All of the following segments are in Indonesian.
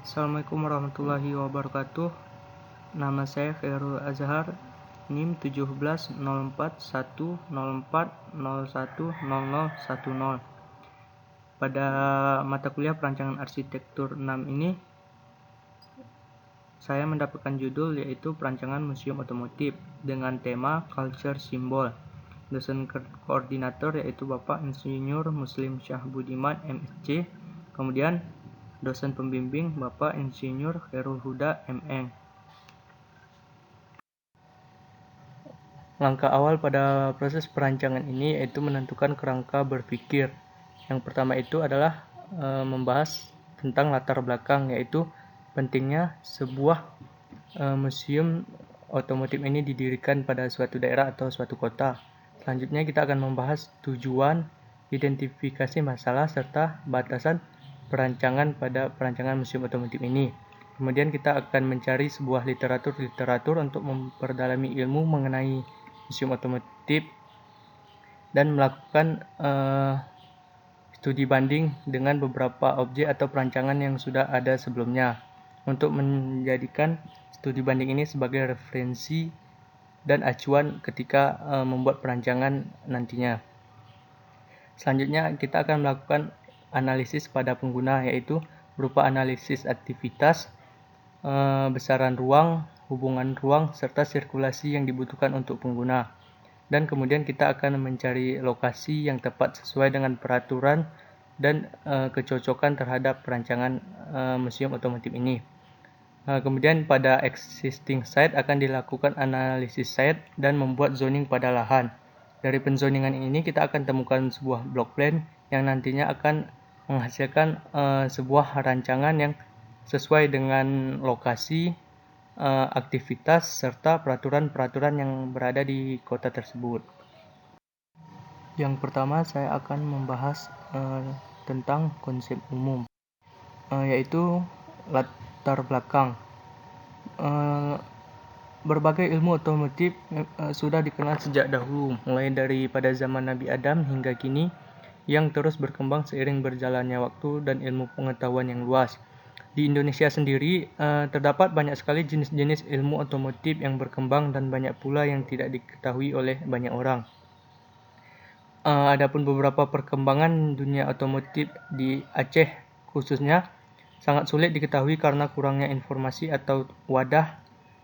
Assalamualaikum warahmatullahi wabarakatuh. Nama saya Khairul Azhar, NIM 170410404010. Pada mata kuliah perancangan arsitektur 6 ini, saya mendapatkan judul yaitu perancangan museum otomotif dengan tema Culture Symbol. Dosen koordinator yaitu Bapak Insinyur Muslim Syah Budiman MSc. Kemudian dosen pembimbing Bapak Insinyur Khairul Huda MM. Langkah awal pada proses perancangan ini yaitu menentukan kerangka berpikir. Yang pertama itu adalah membahas tentang latar belakang, yaitu pentingnya sebuah museum otomotif ini didirikan pada suatu daerah atau suatu kota. Selanjutnya kita akan membahas tujuan, identifikasi masalah, serta batasan perancangan pada perancangan museum otomotif ini. Kemudian kita akan mencari sebuah literatur untuk memperdalami ilmu mengenai museum otomotif dan melakukan studi banding dengan beberapa objek atau perancangan yang sudah ada sebelumnya untuk menjadikan studi banding ini sebagai referensi dan acuan ketika membuat perancangan nantinya. Selanjutnya kita akan melakukan analisis pada pengguna, yaitu berupa analisis aktivitas, besaran ruang, hubungan ruang, serta sirkulasi yang dibutuhkan untuk pengguna. Dan kemudian kita akan mencari lokasi yang tepat sesuai dengan peraturan dan kecocokan terhadap perancangan museum otomotif ini. Kemudian pada existing site akan dilakukan analisis site dan membuat zoning pada lahan. Dari penzoningan ini kita akan temukan sebuah block plan yang nantinya akan menghasilkan sebuah rancangan yang sesuai dengan lokasi, aktivitas, serta peraturan-peraturan yang berada di kota tersebut. Yang pertama saya akan membahas tentang konsep umum, yaitu latar belakang. Berbagai ilmu otomotif sudah dikenal sejak dahulu, mulai dari pada zaman Nabi Adam hingga kini, yang terus berkembang seiring berjalannya waktu dan ilmu pengetahuan yang luas. Di Indonesia sendiri terdapat banyak sekali jenis-jenis ilmu otomotif yang berkembang dan banyak pula yang tidak diketahui oleh banyak orang. Adapun beberapa perkembangan dunia otomotif di Aceh khususnya sangat sulit diketahui karena kurangnya informasi atau wadah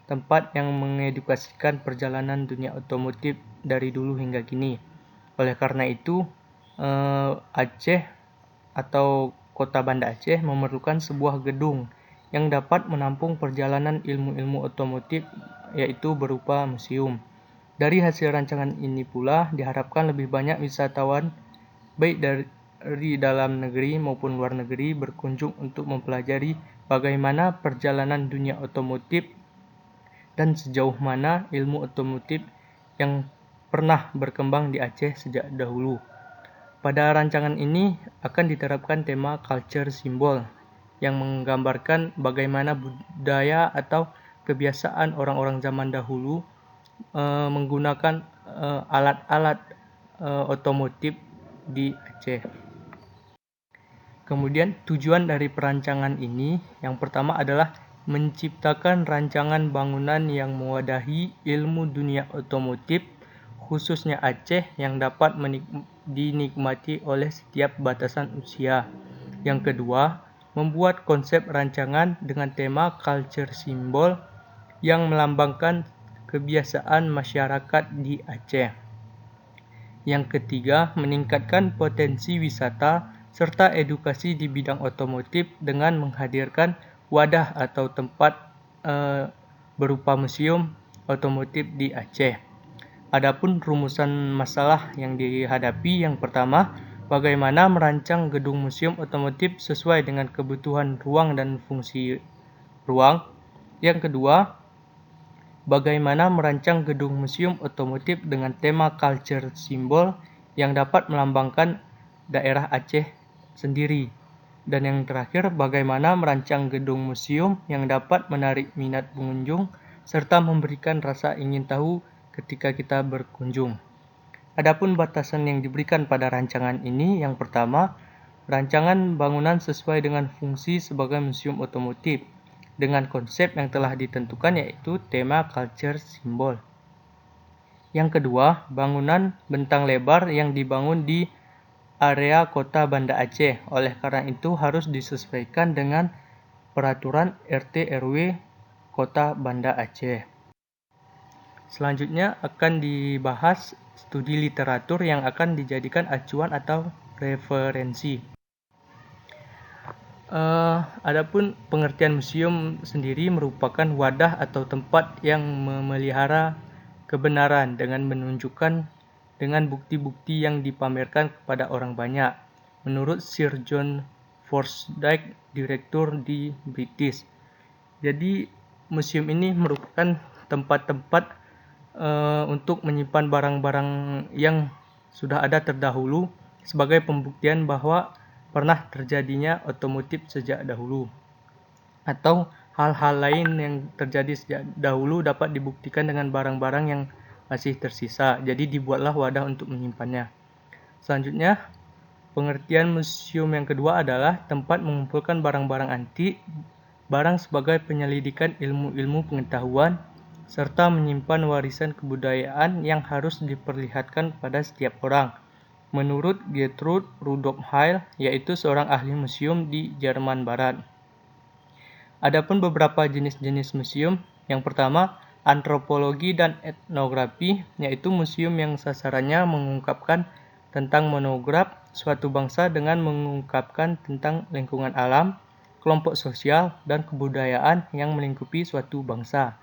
tempat yang mengedukasikan perjalanan dunia otomotif dari dulu hingga kini. Oleh karena itu, Aceh atau Kota Banda Aceh memerlukan sebuah gedung yang dapat menampung perjalanan ilmu-ilmu otomotif, yaitu berupa museum. Dari hasil rancangan ini pula diharapkan lebih banyak wisatawan baik dari dalam negeri maupun luar negeri berkunjung untuk mempelajari bagaimana perjalanan dunia otomotif dan sejauh mana ilmu otomotif yang pernah berkembang di Aceh sejak dahulu. Pada rancangan ini akan diterapkan tema culture symbol yang menggambarkan bagaimana budaya atau kebiasaan orang-orang zaman dahulu menggunakan alat-alat otomotif di Aceh. Kemudian tujuan dari perancangan ini yang pertama adalah menciptakan rancangan bangunan yang mewadahi ilmu dunia otomotif khususnya Aceh yang dapat dinikmati oleh setiap batasan usia. Yang kedua, membuat konsep rancangan dengan tema culture symbol yang melambangkan kebiasaan masyarakat di Aceh. Yang ketiga, meningkatkan potensi wisata serta edukasi di bidang otomotif dengan menghadirkan wadah atau tempat berupa museum otomotif di Aceh. Adapun rumusan masalah yang dihadapi, yang pertama, bagaimana merancang gedung museum otomotif sesuai dengan kebutuhan ruang dan fungsi ruang. Yang kedua, bagaimana merancang gedung museum otomotif dengan tema culture symbol yang dapat melambangkan daerah Aceh sendiri. Dan yang terakhir, bagaimana merancang gedung museum yang dapat menarik minat pengunjung serta memberikan rasa ingin tahu ketika kita berkunjung. Adapun batasan yang diberikan pada rancangan ini, yang pertama, rancangan bangunan sesuai dengan fungsi sebagai museum otomotif dengan konsep yang telah ditentukan, yaitu tema culture simbol. Yang kedua, bangunan bentang lebar yang dibangun di area kota Banda Aceh. Oleh karena itu harus disesuaikan dengan peraturan RT RW Kota Banda Aceh. Selanjutnya akan dibahas studi literatur yang akan dijadikan acuan atau referensi. Adapun pengertian museum sendiri merupakan wadah atau tempat yang memelihara kebenaran dengan menunjukkan dengan bukti-bukti yang dipamerkan kepada orang banyak. Menurut Sir John Forsyth, direktur di British. Jadi museum ini merupakan tempat-tempat untuk menyimpan barang-barang yang sudah ada terdahulu sebagai pembuktian bahwa pernah terjadinya otomotif sejak dahulu, atau hal-hal lain yang terjadi sejak dahulu dapat dibuktikan dengan barang-barang yang masih tersisa. Jadi dibuatlah wadah untuk menyimpannya. Selanjutnya, pengertian museum yang kedua adalah tempat mengumpulkan barang-barang antik, barang sebagai penyelidikan ilmu-ilmu pengetahuan, serta menyimpan warisan kebudayaan yang harus diperlihatkan kepada setiap orang. Menurut Gertrude Rudolph Hale, yaitu seorang ahli museum di Jerman Barat. Adapun beberapa jenis-jenis museum. Yang pertama, antropologi dan etnografi, yaitu museum yang sasarannya mengungkapkan tentang monograf suatu bangsa dengan mengungkapkan tentang lingkungan alam, kelompok sosial, dan kebudayaan yang melingkupi suatu bangsa.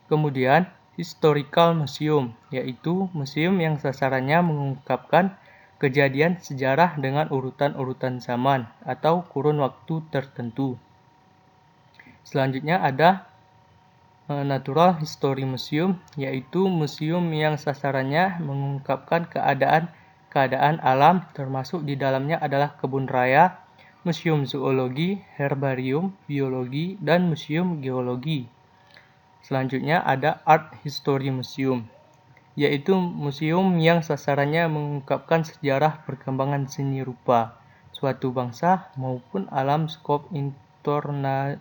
Kemudian, historical museum, yaitu museum yang sasarannya mengungkapkan kejadian sejarah dengan urutan-urutan zaman atau kurun waktu tertentu. Selanjutnya ada natural history museum, yaitu museum yang sasarannya mengungkapkan keadaan alam, termasuk di dalamnya adalah kebun raya, museum zoologi, herbarium, biologi, dan museum geologi. Selanjutnya ada art history museum, yaitu museum yang sasarannya mengungkapkan sejarah perkembangan seni rupa suatu bangsa maupun alam skop internasional.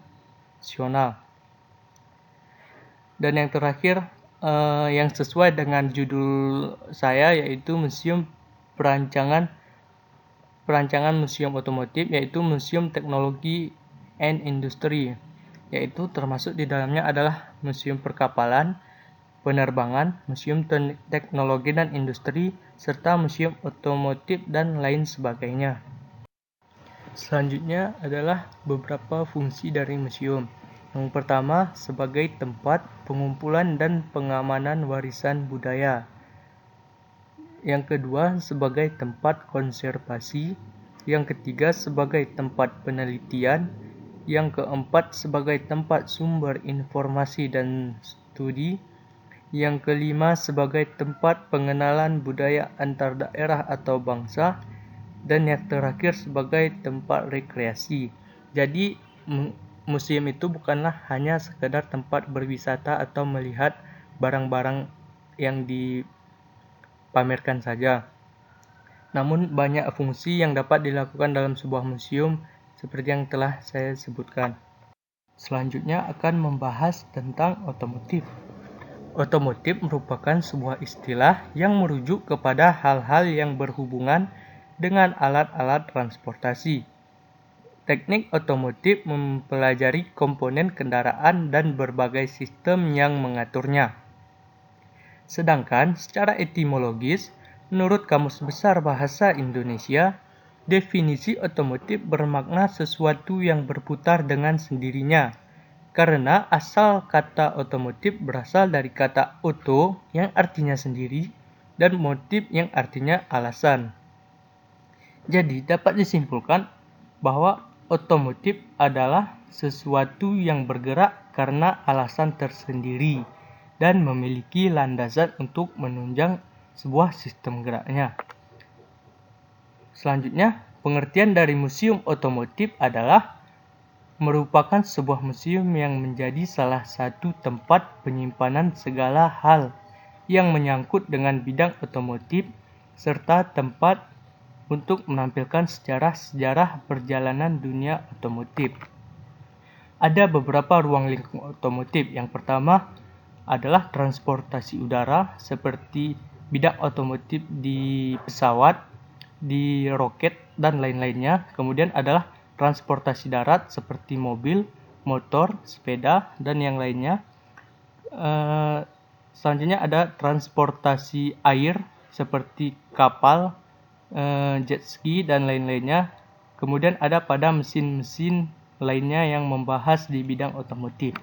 Dan yang terakhir, yang sesuai dengan judul saya, yaitu museum perancangan museum otomotif, yaitu museum teknologi and industry, yaitu termasuk di dalamnya adalah museum perkapalan, penerbangan, museum teknologi dan industri, serta museum otomotif dan lain sebagainya. Selanjutnya adalah beberapa fungsi dari museum. Yang pertama, sebagai tempat pengumpulan dan pengamanan warisan budaya. Yang kedua, sebagai tempat konservasi. Yang ketiga, sebagai tempat penelitian. Yang keempat, sebagai tempat sumber informasi dan studi. Yang kelima, sebagai tempat pengenalan budaya antar daerah atau bangsa. Dan yang terakhir, sebagai tempat rekreasi. Jadi, museum itu bukanlah hanya sekedar tempat berwisata atau melihat barang-barang yang dipamerkan saja. Namun banyak fungsi yang dapat dilakukan dalam sebuah museum seperti yang telah saya sebutkan. Selanjutnya akan membahas tentang otomotif. Otomotif merupakan sebuah istilah yang merujuk kepada hal-hal yang berhubungan dengan alat-alat transportasi. Teknik otomotif mempelajari komponen kendaraan dan berbagai sistem yang mengaturnya. Sedangkan secara etimologis, menurut Kamus Besar Bahasa Indonesia, definisi otomotif bermakna sesuatu yang berputar dengan sendirinya, karena asal kata otomotif berasal dari kata oto yang artinya sendiri dan motif yang artinya alasan. Jadi dapat disimpulkan bahwa otomotif adalah sesuatu yang bergerak karena alasan tersendiri dan memiliki landasan untuk menunjang sebuah sistem geraknya. Selanjutnya, pengertian dari museum otomotif adalah merupakan sebuah museum yang menjadi salah satu tempat penyimpanan segala hal yang menyangkut dengan bidang otomotif serta tempat untuk menampilkan sejarah perjalanan dunia otomotif. Ada beberapa ruang lingkup otomotif. Yang pertama adalah transportasi udara seperti bidang otomotif di pesawat, di roket, dan lain-lainnya. Kemudian adalah transportasi darat seperti mobil, motor, sepeda, dan yang lainnya. Selanjutnya ada transportasi air seperti kapal, jet ski, dan lain-lainnya. Kemudian ada pada mesin-mesin lainnya yang membahas di bidang otomotif.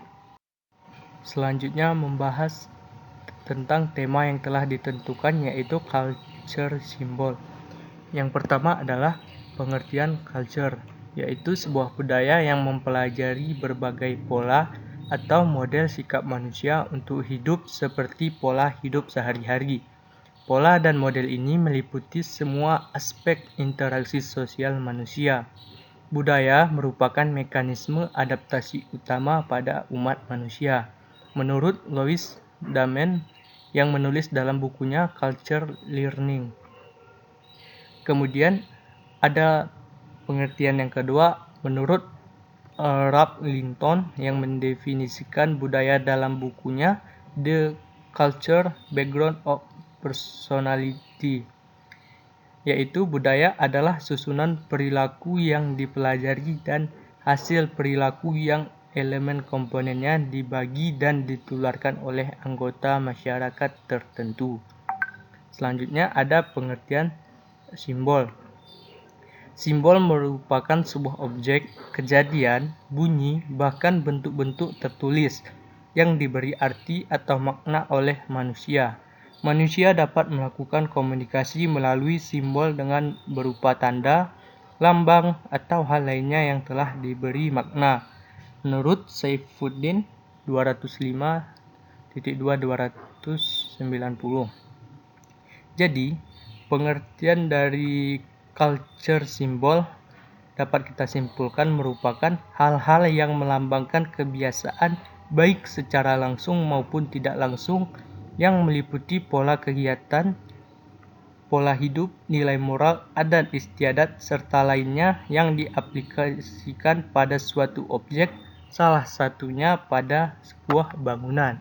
Selanjutnya membahas tentang tema yang telah ditentukan, yaitu culture symbol. Yang pertama adalah pengertian culture, yaitu sebuah budaya yang mempelajari berbagai pola atau model sikap manusia untuk hidup seperti pola hidup sehari-hari. Pola dan model ini meliputi semua aspek interaksi sosial manusia. Budaya merupakan mekanisme adaptasi utama pada umat manusia. Menurut Louis Damen yang menulis dalam bukunya Culture Learning. Kemudian ada pengertian yang kedua menurut Ralph Linton yang mendefinisikan budaya dalam bukunya The Culture Background of Personality, yaitu budaya adalah susunan perilaku yang dipelajari dan hasil perilaku yang elemen komponennya dibagi dan ditularkan oleh anggota masyarakat tertentu. Selanjutnya ada pengertian simbol. Simbol merupakan sebuah objek, kejadian, bunyi, bahkan bentuk-bentuk tertulis yang diberi arti atau makna oleh manusia. Manusia dapat melakukan komunikasi melalui simbol dengan berupa tanda, lambang, atau hal lainnya yang telah diberi makna. Menurut Saifuddin 205.290. Jadi, pengertian dari culture symbol dapat kita simpulkan merupakan hal-hal yang melambangkan kebiasaan baik secara langsung maupun tidak langsung yang meliputi pola kegiatan, pola hidup, nilai moral, adat istiadat, serta lainnya yang diaplikasikan pada suatu objek, salah satunya pada sebuah bangunan.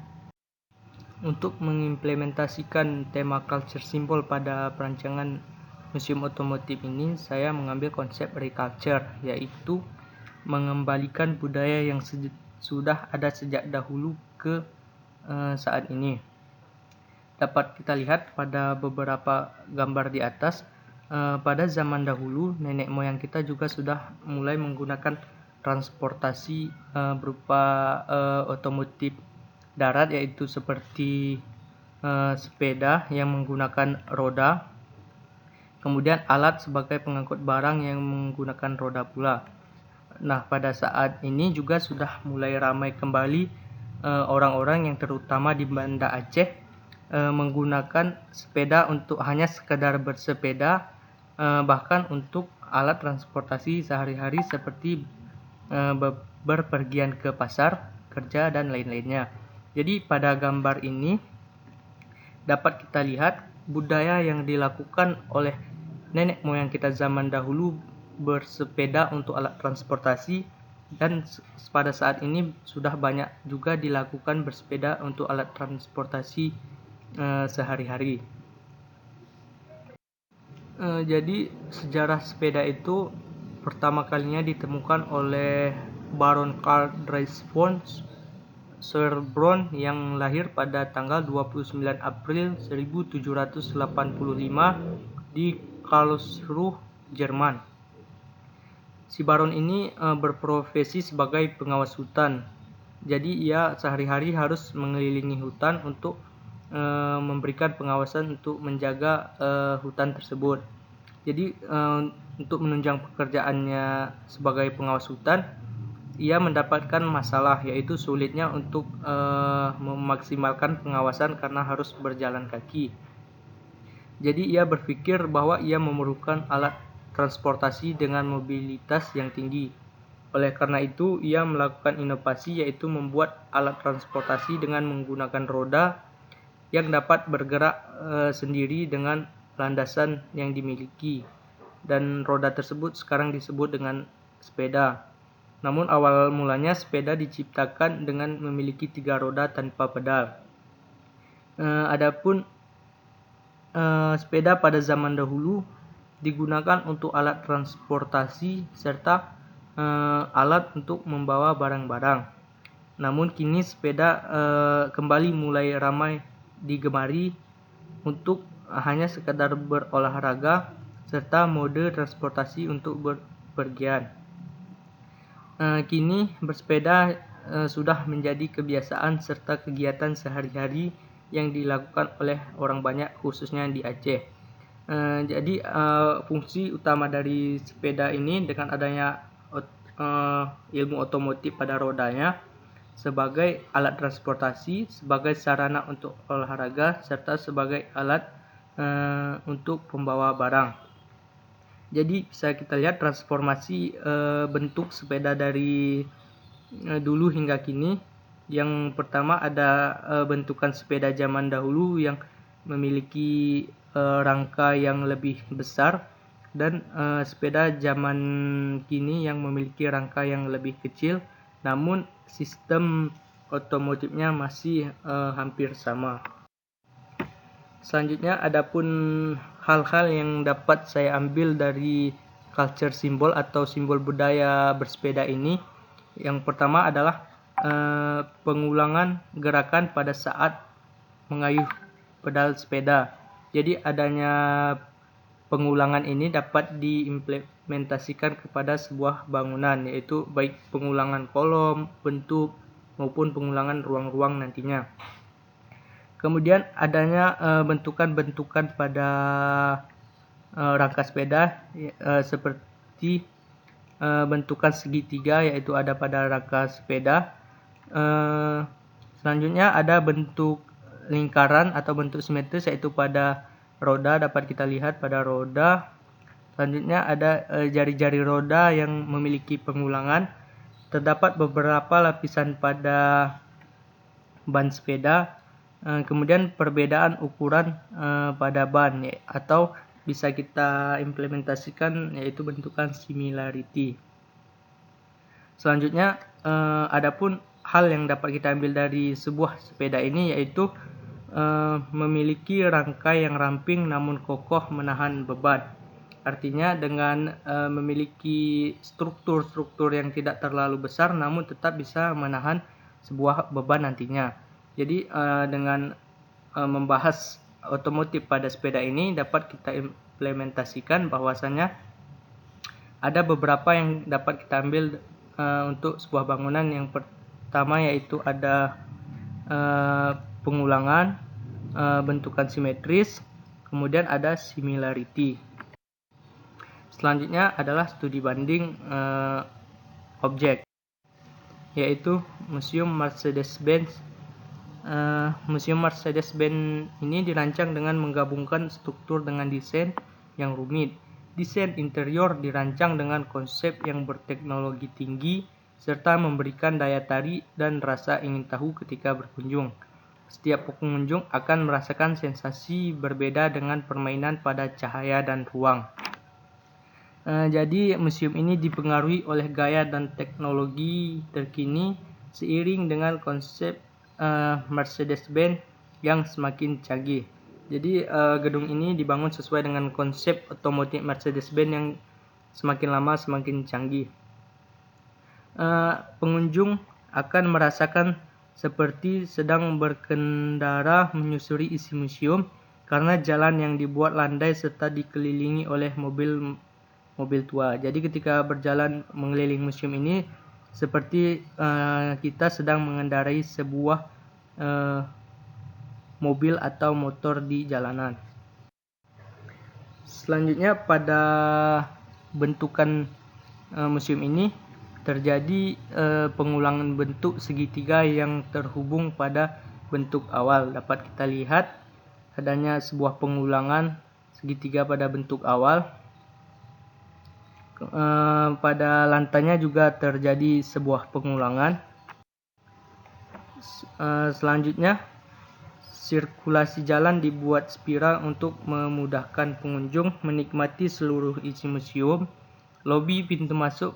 Untuk mengimplementasikan tema culture symbol pada perancangan museum otomotif ini, saya mengambil konsep reculture, yaitu mengembalikan budaya yang sudah ada sejak dahulu ke saat ini. Dapat kita lihat pada beberapa gambar di atas, pada zaman dahulu nenek moyang kita juga sudah mulai menggunakan transportasi berupa otomotif darat, yaitu seperti sepeda yang menggunakan roda. Kemudian alat sebagai pengangkut barang yang menggunakan roda pula. Nah, pada saat ini juga sudah mulai ramai kembali orang-orang yang terutama di Banda Aceh menggunakan sepeda untuk hanya sekedar bersepeda, bahkan untuk alat transportasi sehari-hari seperti berpergian ke pasar, kerja, dan lain-lainnya. Jadi pada gambar ini dapat kita lihat budaya yang dilakukan oleh nenek moyang kita zaman dahulu bersepeda untuk alat transportasi, dan pada saat ini sudah banyak juga dilakukan bersepeda untuk alat transportasi sehari-hari. Jadi sejarah sepeda itu pertama kalinya ditemukan oleh Baron Karl Dresden Sherborne yang lahir pada tanggal 29 April 1785 di Karlsruhe, Jerman. Si baron ini berprofesi sebagai pengawas hutan. Jadi ia sehari-hari harus mengelilingi hutan untuk memberikan pengawasan untuk menjaga hutan tersebut. Jadi untuk menunjang pekerjaannya sebagai pengawas hutan, ia mendapatkan masalah, yaitu sulitnya untuk memaksimalkan pengawasan karena harus berjalan kaki. Jadi ia berpikir bahwa ia memerlukan alat transportasi dengan mobilitas yang tinggi. Oleh karena itu, ia melakukan inovasi, yaitu membuat alat transportasi dengan menggunakan roda yang dapat bergerak sendiri dengan landasan yang dimiliki. dan roda tersebut sekarang disebut dengan sepeda. Namun awal mulanya sepeda diciptakan dengan memiliki 3 roda tanpa pedal. Adapun sepeda pada zaman dahulu digunakan untuk alat transportasi serta alat untuk membawa barang-barang. Namun kini sepeda kembali mulai ramai digemari untuk hanya sekadar berolahraga serta mode transportasi untuk berpergian. Kini bersepeda sudah menjadi kebiasaan serta kegiatan sehari-hari yang dilakukan oleh orang banyak, khususnya di Aceh. Jadi fungsi utama dari sepeda ini dengan adanya ilmu otomotif pada rodanya sebagai alat transportasi, sebagai sarana untuk olahraga, serta sebagai alat untuk pembawa barang. Jadi bisa kita lihat transformasi bentuk sepeda dari dulu hingga kini. Yang pertama ada bentukan sepeda zaman dahulu yang memiliki rangka yang lebih besar, dan sepeda zaman kini yang memiliki rangka yang lebih kecil, namun sistem otomotifnya masih hampir sama. Selanjutnya adapun hal-hal yang dapat saya ambil dari culture simbol atau simbol budaya bersepeda ini. Yang pertama adalah pengulangan gerakan pada saat mengayuh pedal sepeda. Jadi adanya pengulangan ini dapat diimplementasikan kepada sebuah bangunan, yaitu baik pengulangan kolom, bentuk, maupun pengulangan ruang-ruang nantinya. Kemudian adanya bentukan-bentukan pada rangka sepeda seperti bentukan segitiga, yaitu ada pada rangka sepeda. Selanjutnya ada bentuk lingkaran atau bentuk simetris, yaitu pada roda, dapat kita lihat pada roda. Selanjutnya ada jari-jari roda yang memiliki pengulangan. Terdapat beberapa lapisan pada ban sepeda. Kemudian perbedaan ukuran pada ban, atau bisa kita implementasikan yaitu bentukan similarity. Selanjutnya adapun hal yang dapat kita ambil dari sebuah sepeda ini, yaitu memiliki rangka yang ramping namun kokoh menahan beban. Artinya dengan memiliki struktur-struktur yang tidak terlalu besar namun tetap bisa menahan sebuah beban nantinya. Jadi dengan membahas otomotif pada sepeda ini dapat kita implementasikan bahwasanya ada beberapa yang dapat kita ambil untuk sebuah bangunan. Yang pertama yaitu ada pengulangan, bentukan simetris, kemudian ada similarity. Selanjutnya adalah studi banding objek, yaitu Museum Mercedes-Benz. Museum Mercedes-Benz ini dirancang dengan menggabungkan struktur dengan desain yang rumit. Desain interior dirancang dengan konsep yang berteknologi tinggi serta memberikan daya tarik dan rasa ingin tahu ketika berkunjung. Setiap pengunjung akan merasakan sensasi berbeda dengan permainan pada cahaya dan ruang. Jadi museum ini dipengaruhi oleh gaya dan teknologi terkini seiring dengan konsep Mercedes-Benz yang semakin canggih. Jadi gedung ini dibangun sesuai dengan konsep otomotif Mercedes-Benz yang semakin lama semakin canggih. Pengunjung akan merasakan seperti sedang berkendara menyusuri isi museum karena jalan yang dibuat landai serta dikelilingi oleh mobil tua. Jadi ketika berjalan mengelilingi museum ini seperti kita sedang mengendarai sebuah mobil atau motor di jalanan. Selanjutnya pada bentukan museum ini terjadi pengulangan bentuk segitiga yang terhubung pada bentuk awal. Dapat kita lihat adanya sebuah pengulangan segitiga pada bentuk awal. Pada lantainya juga terjadi sebuah pengulangan. Selanjutnya Sirkulasi jalan dibuat spiral untuk memudahkan pengunjung menikmati seluruh isi museum. Lobi pintu masuk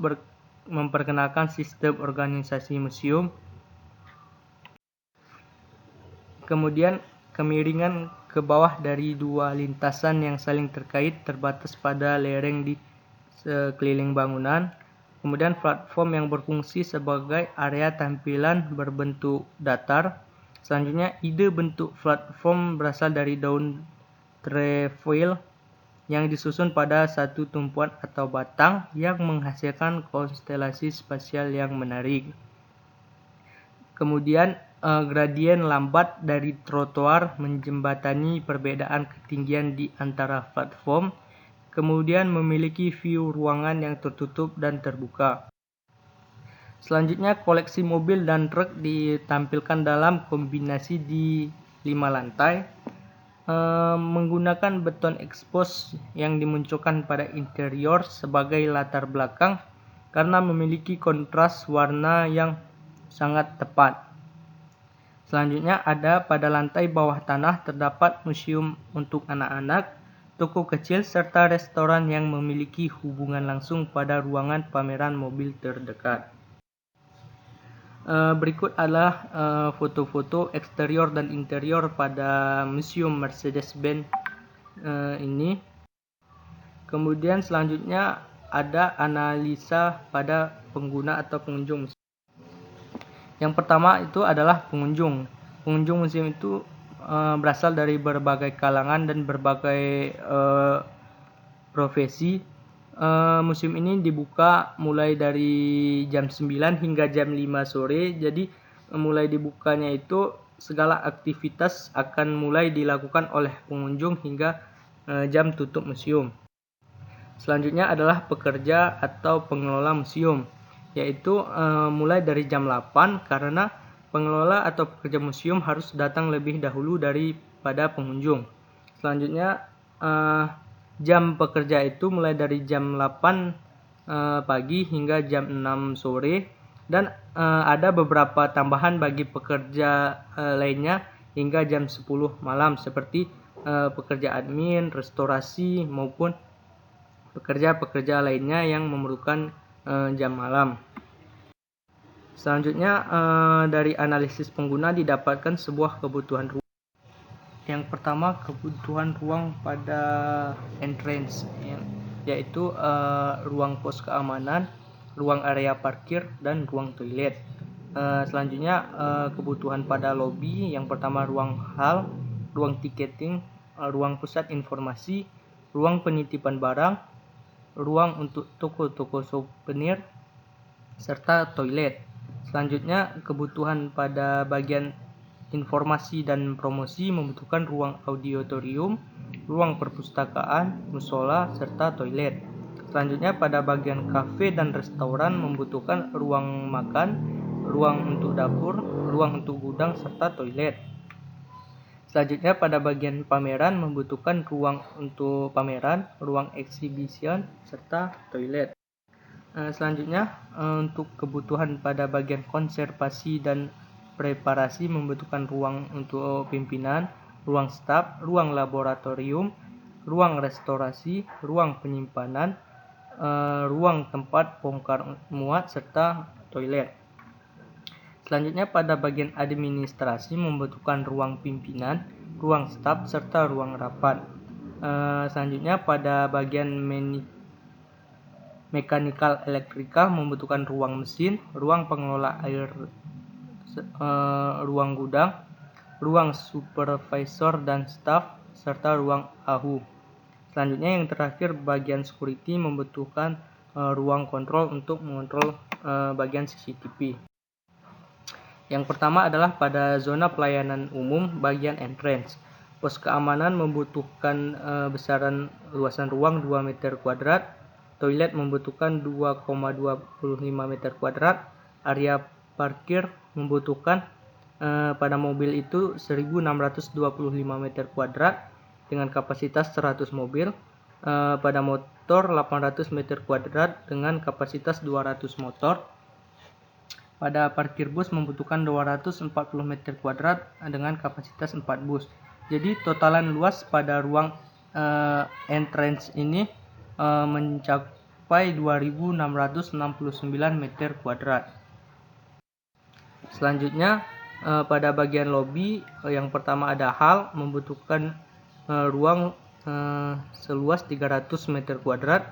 memperkenalkan sistem organisasi museum. Kemudian kemiringan ke bawah dari dua lintasan yang saling terkait terbatas pada lereng di sekeliling bangunan. Kemudian platform yang berfungsi sebagai area tampilan berbentuk datar. Selanjutnya, ide bentuk platform berasal dari daun trefoil yang disusun pada satu tumpuan atau batang yang menghasilkan konstelasi spasial yang menarik. Kemudian, gradien lambat dari trotoar menjembatani perbedaan ketinggian di antara platform. Kemudian memiliki view ruangan yang tertutup dan terbuka. Selanjutnya, koleksi mobil dan truk ditampilkan dalam kombinasi di 5 lantai, menggunakan beton expose yang dimunculkan pada interior sebagai latar belakang karena memiliki kontras warna yang sangat tepat. Selanjutnya, ada pada lantai bawah tanah terdapat museum untuk anak-anak, toko kecil, serta restoran yang memiliki hubungan langsung pada ruangan pameran mobil terdekat. Berikut adalah foto-foto eksterior dan interior pada Museum Mercedes-Benz ini. Kemudian selanjutnya ada analisa pada pengguna atau pengunjung. Yang pertama itu adalah pengunjung. Pengunjung museum itu berasal dari berbagai kalangan dan berbagai profesi. Museum ini dibuka mulai dari jam 9 hingga jam 5 sore. Jadi mulai dibukanya itu segala aktivitas akan mulai dilakukan oleh pengunjung hingga jam tutup museum. Selanjutnya adalah pekerja atau pengelola museum, yaitu mulai dari jam 8 karena pengelola atau pekerja museum harus datang lebih dahulu daripada pengunjung. Selanjutnya jam pekerja itu mulai dari jam 8 pagi hingga jam 6 sore, dan ada beberapa tambahan bagi pekerja lainnya hingga jam 10 malam seperti pekerja admin, restorasi, maupun pekerja-pekerja lainnya yang memerlukan jam malam. Selanjutnya, dari analisis pengguna didapatkan sebuah kebutuhan ruang. Yang pertama, kebutuhan ruang pada entrance, yaitu ruang pos keamanan, ruang area parkir, dan ruang toilet. Selanjutnya, kebutuhan pada lobi. Yang pertama, ruang hall, ruang tiketing, ruang pusat informasi, ruang penitipan barang, ruang untuk toko-toko souvenir, serta toilet. Selanjutnya, kebutuhan pada bagian informasi dan promosi membutuhkan ruang auditorium, ruang perpustakaan, musola, serta toilet. Selanjutnya, pada bagian kafe dan restoran membutuhkan ruang makan, ruang untuk dapur, ruang untuk gudang, serta toilet. Selanjutnya, pada bagian pameran membutuhkan ruang untuk pameran, ruang exhibition, serta toilet. Selanjutnya, untuk kebutuhan pada bagian konservasi dan preparasi membutuhkan ruang untuk pimpinan, ruang staf, ruang laboratorium, ruang restorasi, ruang penyimpanan, ruang tempat bongkar muat, serta toilet. Selanjutnya, pada bagian administrasi membutuhkan ruang pimpinan, ruang staf, serta ruang rapat. Selanjutnya, pada bagian mekanikal elektrika membutuhkan ruang mesin, ruang pengelola air, ruang gudang, ruang supervisor dan staf, serta ruang AHU. Selanjutnya, yang terakhir, bagian security membutuhkan ruang kontrol untuk mengontrol bagian CCTV. Yang pertama adalah pada zona pelayanan umum bagian entrance. Pos keamanan membutuhkan besaran luasan ruang 2 meter kuadrat, toilet membutuhkan 2,25 meter kuadrat, area parkir membutuhkan pada mobil itu 1625 meter kuadrat dengan kapasitas 100 mobil, pada motor 800 meter kuadrat dengan kapasitas 200 motor. Pada parkir bus membutuhkan 240 meter kuadrat dengan kapasitas 4 bus. Jadi totalan luas pada ruang entrance ini mencapai 2669 meter kuadrat. Selanjutnya pada bagian lobi yang pertama ada hall, membutuhkan ruang seluas 300 meter kuadrat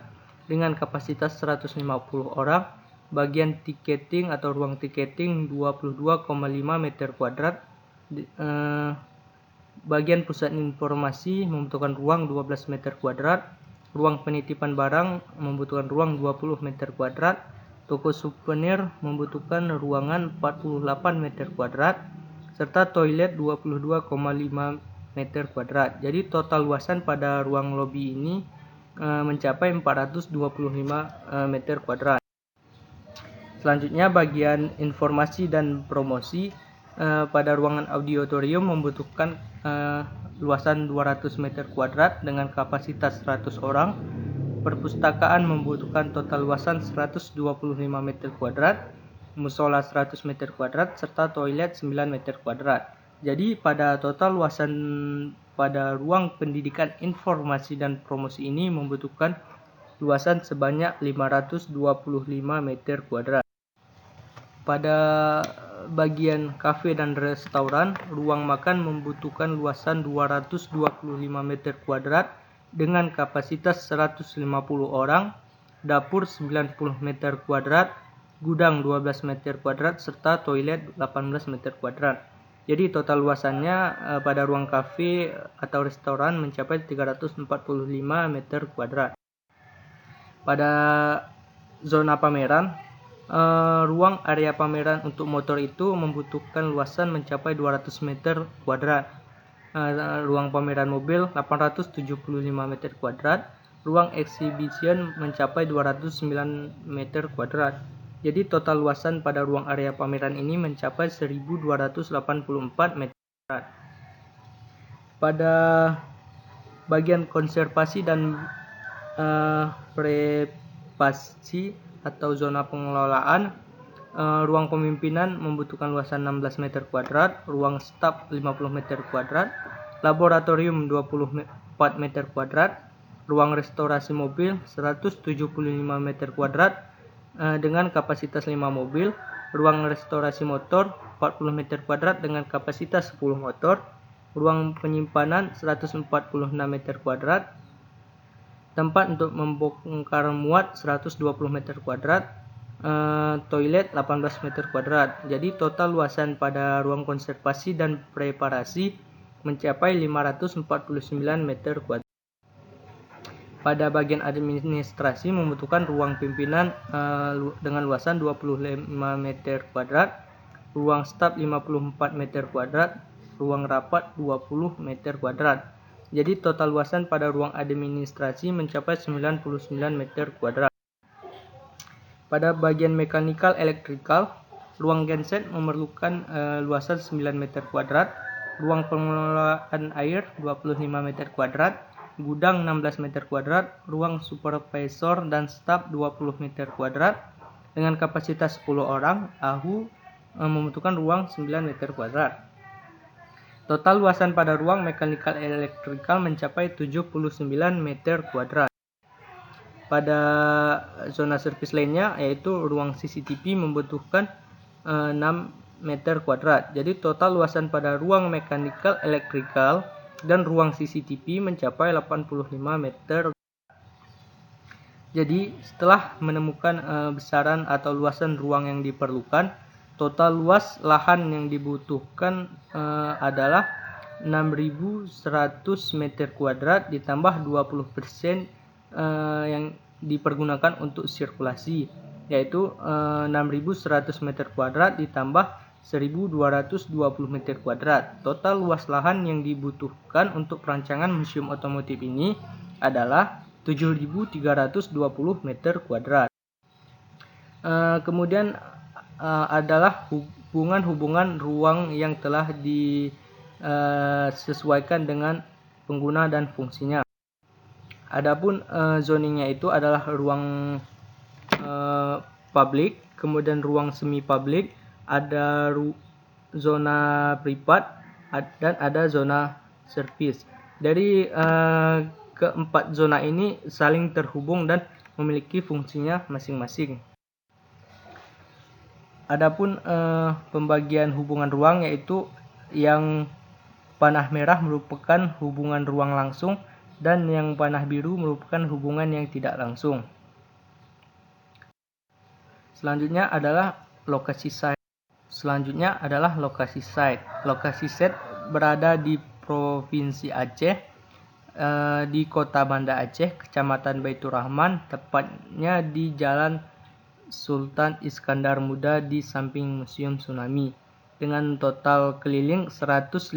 dengan kapasitas 150 orang. Bagian tiketing atau ruang tiketing 22,5 meter kuadrat. Bagian pusat informasi membutuhkan ruang 12 meter kuadrat. Ruang penitipan barang membutuhkan ruang 20 meter kuadrat. Toko souvenir membutuhkan ruangan 48 meter kuadrat serta toilet 22,5 meter kuadrat. Jadi total luasan pada ruang lobi ini mencapai 425 meter kuadrat. Selanjutnya bagian informasi dan promosi pada ruangan auditorium membutuhkan luasan 200 meter kuadrat dengan kapasitas 100 orang. Perpustakaan membutuhkan total luasan 125 meter kuadrat, musola 100 meter kuadrat, serta toilet 9 meter kuadrat. Jadi pada total luasan pada ruang pendidikan informasi dan promosi ini membutuhkan luasan sebanyak 525 meter kuadrat. Pada bagian kafe dan restoran, ruang makan membutuhkan luasan 225 meter kuadrat dengan kapasitas 150 orang, dapur 90 meter kuadrat, gudang 12 meter kuadrat, serta toilet 18 meter kuadrat. Jadi total luasannya pada ruang kafe atau restoran mencapai 345 meter kuadrat. Pada zona pameran, ruang area pameran untuk motor itu membutuhkan luasan mencapai 200 meter kuadrat. Ruang pameran mobil 875 meter kuadrat. Ruang exhibition mencapai 209 meter kuadrat. Jadi total luasan pada ruang area pameran ini mencapai 1284 meter kuadrat. Pada bagian konservasi dan privasi atau zona pengelolaan, ruang pemimpinan membutuhkan luasan 16 meter kuadrat, ruang staf 50 meter kuadrat, laboratorium 24 meter kuadrat, ruang restorasi mobil 175 meter kuadrat dengan kapasitas 5 mobil, ruang restorasi motor 40 meter kuadrat dengan kapasitas 10 motor, ruang penyimpanan 146 meter kuadrat, tempat untuk membongkar muat 120 meter kuadrat, toilet 18 meter kuadrat. Jadi total luasan pada ruang konservasi dan preparasi mencapai 549 meter kuadrat. Pada bagian administrasi membutuhkan ruang pimpinan dengan luasan 25 meter kuadrat, ruang staf 54 meter kuadrat, ruang rapat 20 meter kuadrat. Jadi total luasan pada ruang administrasi mencapai 99 meter kuadrat. Pada bagian mekanikal elektrikal, ruang genset memerlukan luasan 9 meter kuadrat, ruang pengelolaan air 25 meter kuadrat, gudang 16 meter kuadrat, ruang supervisor dan staf 20 meter kuadrat dengan kapasitas 10 orang. AHU membutuhkan ruang 9 meter kuadrat. Total luasan pada ruang mekanikal elektrikal mencapai 79 meter kuadrat. Pada zona servis lainnya, yaitu ruang CCTV membutuhkan 6 meter kuadrat. Jadi total luasan pada ruang mekanikal elektrikal dan ruang CCTV mencapai 85 meter. Jadi setelah menemukan besaran atau luasan ruang yang diperlukan, total luas lahan yang dibutuhkan adalah 6.100 meter kuadrat ditambah 20% yang dipergunakan untuk sirkulasi, yaitu 6.100 meter kuadrat ditambah 1.220 meter kuadrat. Total luas lahan yang dibutuhkan untuk perancangan museum otomotif ini adalah 7.320 meter kuadrat. Kemudian adalah hubungan ruang yang telah disesuaikan dengan pengguna dan fungsinya. Adapun zoningnya itu adalah ruang publik, kemudian ruang semi publik, ada zona privat, dan ada zona service. Dari keempat zona ini saling terhubung dan memiliki fungsinya masing-masing. Adapun pembagian hubungan ruang, yaitu yang panah merah merupakan hubungan ruang langsung dan yang panah biru merupakan hubungan yang tidak langsung. Selanjutnya adalah lokasi site. Lokasi site berada di Provinsi Aceh, di Kota Banda Aceh, Kecamatan Baitur Rahman, tepatnya di Jalan Sultan Iskandar Muda di samping Museum Tsunami, dengan total keliling 115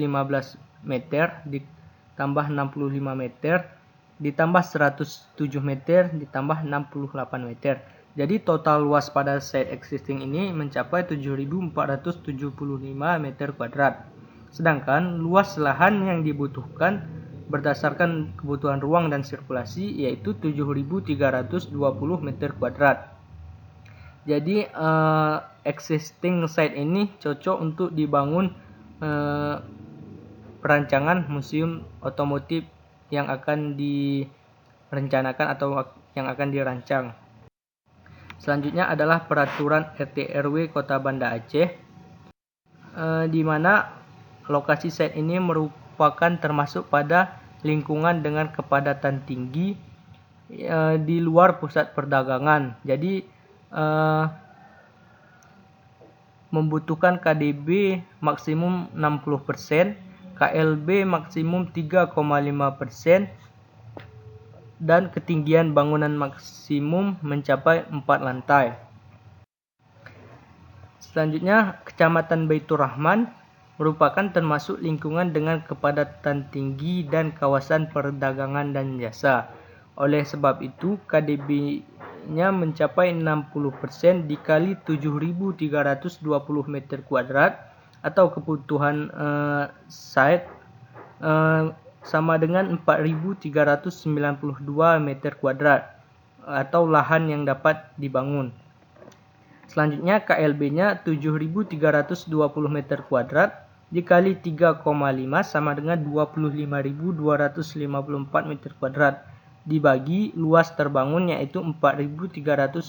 meter ditambah 65 meter ditambah 107 meter ditambah 68 meter. Jadi total luas pada site existing ini mencapai 7.475 meter kuadrat. Sedangkan luas lahan yang dibutuhkan berdasarkan kebutuhan ruang dan sirkulasi yaitu 7.320 meter kuadrat. Jadi existing site ini cocok untuk dibangun perancangan museum otomotif yang akan direncanakan atau yang akan dirancang. Selanjutnya adalah peraturan RT RW Kota Banda Aceh, di mana lokasi site ini merupakan termasuk pada lingkungan dengan kepadatan tinggi di luar pusat perdagangan. Jadi membutuhkan KDB maksimum 60%, KLB maksimum 3,5%, dan ketinggian bangunan maksimum mencapai 4 lantai. Selanjutnya, Kecamatan Baitur Rahman merupakan termasuk lingkungan dengan kepadatan tinggi dan kawasan perdagangan dan jasa. Oleh sebab itu, KDB-nya mencapai 60% dikali 7.320 meter kuadrat atau kebutuhan site sama dengan 4.392 meter kuadrat atau lahan yang dapat dibangun. Selanjutnya KLB-nya 7.320 meter kuadrat dikali 3,5 sama dengan 25.254 meter kuadrat dibagi luas terbangun yaitu 4.392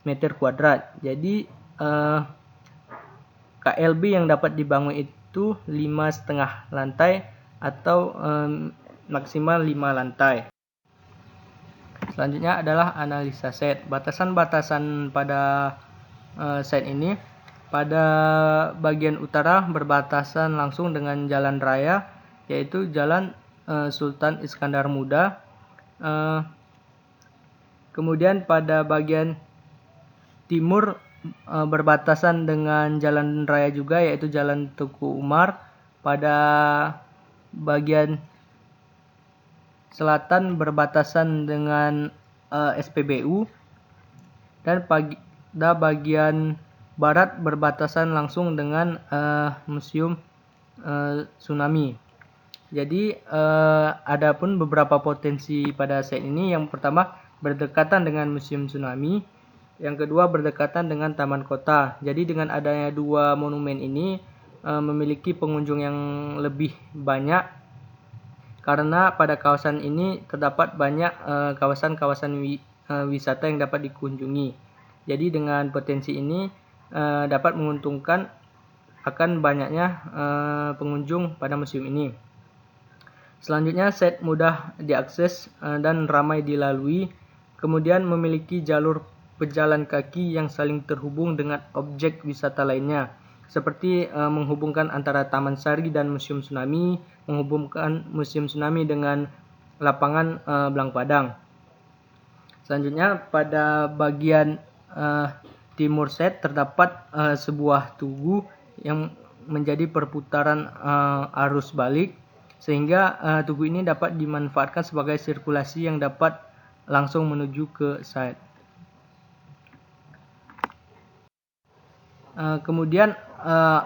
meter kuadrat. Jadi KLB yang dapat dibangun itu 5,5 lantai atau maksimal 5 lantai. Selanjutnya adalah analisa site. Batasan-batasan pada site ini, pada bagian utara berbatasan langsung dengan jalan raya yaitu Jalan Sultan Iskandar Muda. Kemudian pada bagian timur berbatasan dengan jalan raya juga yaitu Jalan Teguh Umar. Pada bagian selatan berbatasan dengan SPBU, dan pada bagian barat berbatasan langsung dengan Museum Tsunami. Jadi ada pun beberapa potensi pada site ini. Yang pertama, berdekatan dengan Museum Tsunami. Yang kedua, berdekatan dengan Taman Kota. Jadi dengan adanya dua monumen ini memiliki pengunjung yang lebih banyak, karena pada kawasan ini terdapat banyak kawasan-kawasan wisata yang dapat dikunjungi. Jadi dengan potensi ini dapat menguntungkan akan banyaknya pengunjung pada museum ini. Selanjutnya, site mudah diakses dan ramai dilalui. Kemudian memiliki jalur pejalan kaki yang saling terhubung dengan objek wisata lainnya, seperti menghubungkan antara Taman Sari dan Museum Tsunami, menghubungkan Museum Tsunami dengan lapangan Belang Padang. Selanjutnya, pada bagian timur site terdapat sebuah tugu yang menjadi perputaran arus balik, sehingga tugu ini dapat dimanfaatkan sebagai sirkulasi yang dapat langsung menuju ke site. Kemudian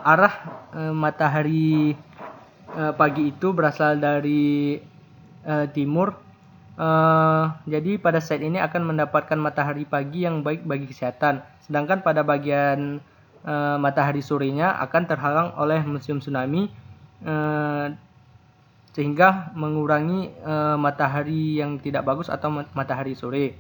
arah matahari pagi itu berasal dari timur, Jadi pada set ini akan mendapatkan matahari pagi yang baik bagi kesehatan. Sedangkan pada bagian matahari sorenya akan terhalang oleh musim tsunami, sehingga mengurangi matahari yang tidak bagus atau matahari sore.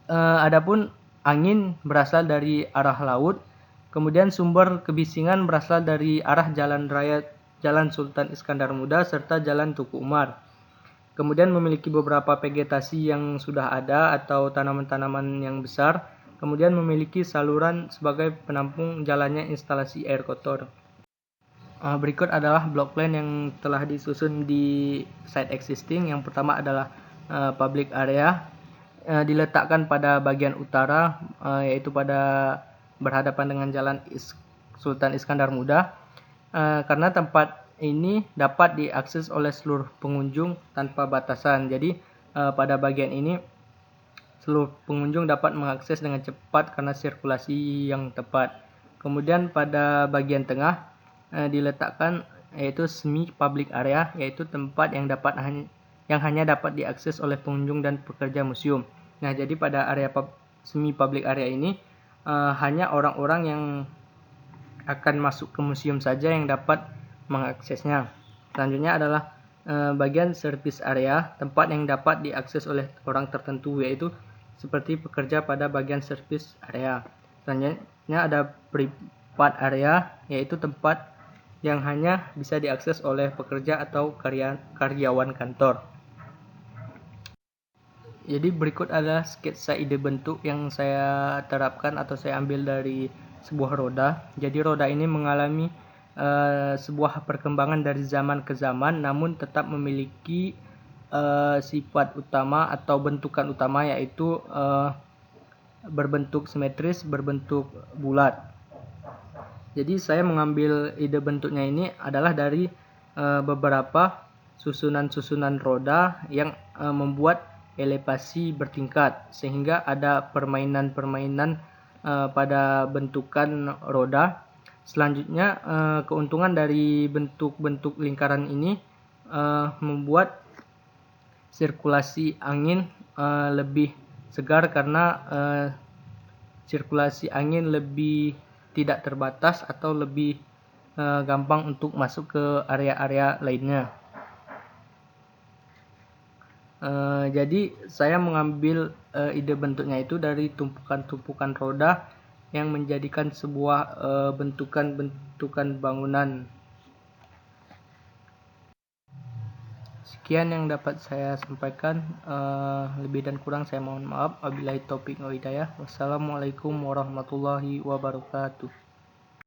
Adapun angin berasal dari arah laut, kemudian sumber kebisingan berasal dari arah jalan raya Jalan Sultan Iskandar Muda serta Jalan Tuku Umar. Kemudian memiliki beberapa vegetasi yang sudah ada atau tanaman-tanaman yang besar, kemudian memiliki saluran sebagai penampung jalannya instalasi air kotor. Berikut adalah block plan yang telah disusun di site existing. Yang pertama adalah public area, diletakkan pada bagian utara, yaitu pada berhadapan dengan Jalan Sultan Iskandar Muda, karena tempat ini dapat diakses oleh seluruh pengunjung tanpa batasan. Jadi pada bagian ini seluruh pengunjung dapat mengakses dengan cepat karena sirkulasi yang tepat. Kemudian pada bagian tengah diletakkan yaitu semi public area, yaitu tempat yang hanya dapat diakses oleh pengunjung dan pekerja museum. Nah, jadi pada area semi public area ini hanya orang-orang yang akan masuk ke museum saja yang dapat mengaksesnya. Selanjutnya adalah bagian service area, tempat yang dapat diakses oleh orang tertentu, yaitu seperti pekerja pada bagian service area. Selanjutnya ada private area, yaitu tempat yang hanya bisa diakses oleh pekerja atau karyawan kantor. Jadi berikut adalah sketsa ide bentuk yang saya terapkan atau saya ambil dari sebuah roda. Jadi roda ini mengalami sebuah perkembangan dari zaman ke zaman, namun tetap memiliki sifat utama atau bentukan utama, yaitu berbentuk simetris, berbentuk bulat. Jadi saya mengambil ide bentuknya ini adalah dari beberapa susunan-susunan roda yang membuat elevasi bertingkat, sehingga ada permainan-permainan pada bentukan roda. Selanjutnya keuntungan dari bentuk-bentuk lingkaran ini membuat sirkulasi angin lebih segar, karena sirkulasi angin lebih tidak terbatas atau lebih gampang untuk masuk ke area-area lainnya. Jadi saya mengambil ide bentuknya itu dari tumpukan-tumpukan roda yang menjadikan sebuah bentukan-bentukan bangunan. Sekian yang dapat saya sampaikan, lebih dan kurang saya mohon maaf. Wabillahi taufiq wal hidayah. Wassalamualaikum warahmatullahi wabarakatuh.